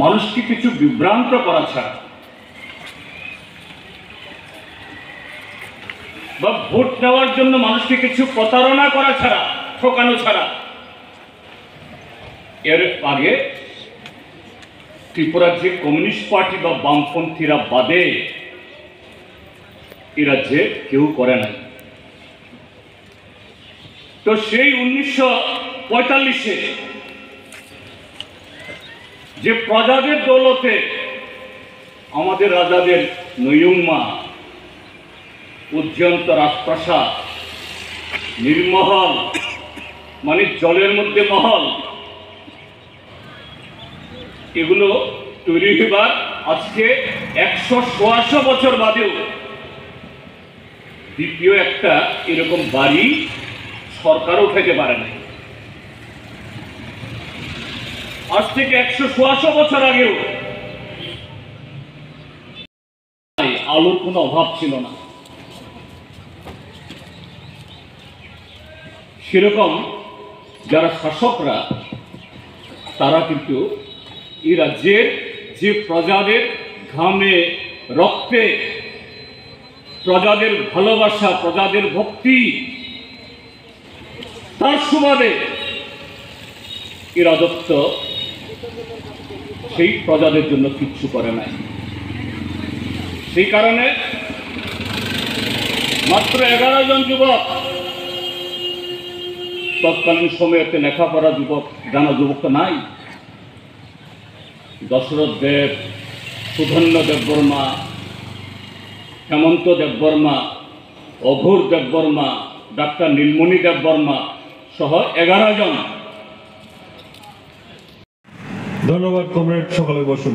মানুষকে কিছু বিভ্রান্ত করা ছাড়া বা ভোট দেওয়ার জন্য মানুষকে কিছু প্রতারণা করা ছাড়া, ঠকানো ছাড়া এর আগে ত্রিপুরার যে কমিউনিস্ট পার্টি বা বামপন্থীরা বাদে এ রাজ্যে কেউ করে নাই। তো সেই 1945-এ যে প্রজাদের দৌলতে আমাদের রাজাদের নয়ুম্মা, উজ্জয়ন্ত রাজপ্রাসাদ, নির্মহল মানে জলের মধ্যে মহল, এগুলো তৈরি হইবার আজকে 100-150 বছর বাদেও দ্বিতীয় একটা এরকম বাড়ি সরকার উঠাইতে পারে নাই। আজ থেকে 100-150 বছর আগেও আলোর কোনো অভাব ছিল না। সেরকম যারা শাসকরা তারা কিন্তু এই রাজ্যের যে প্রজাদের ঘামে রক্তে, প্রজাদের ভালোবাসা, প্রজাদের ভক্তি, তার সুবাদে এই রাজত্ব সেই প্রজাদের জন্য কিচ্ছু করে নাই। সেই কারণে মাত্র 11 জন যুবক, তৎকালীন সময়েতে লেখাপড়া যুবক, জানা যুবক তো নাই, দশরথ দেব, সুধন্য দেববর্মা, হেমন্ত দেববর্মা, অঘোর দেববর্মা, ডাক্তার নীলমণি দেববর্মা সহ 11 জন। ধন্যবাদ কমরেড, সকলে বসুন।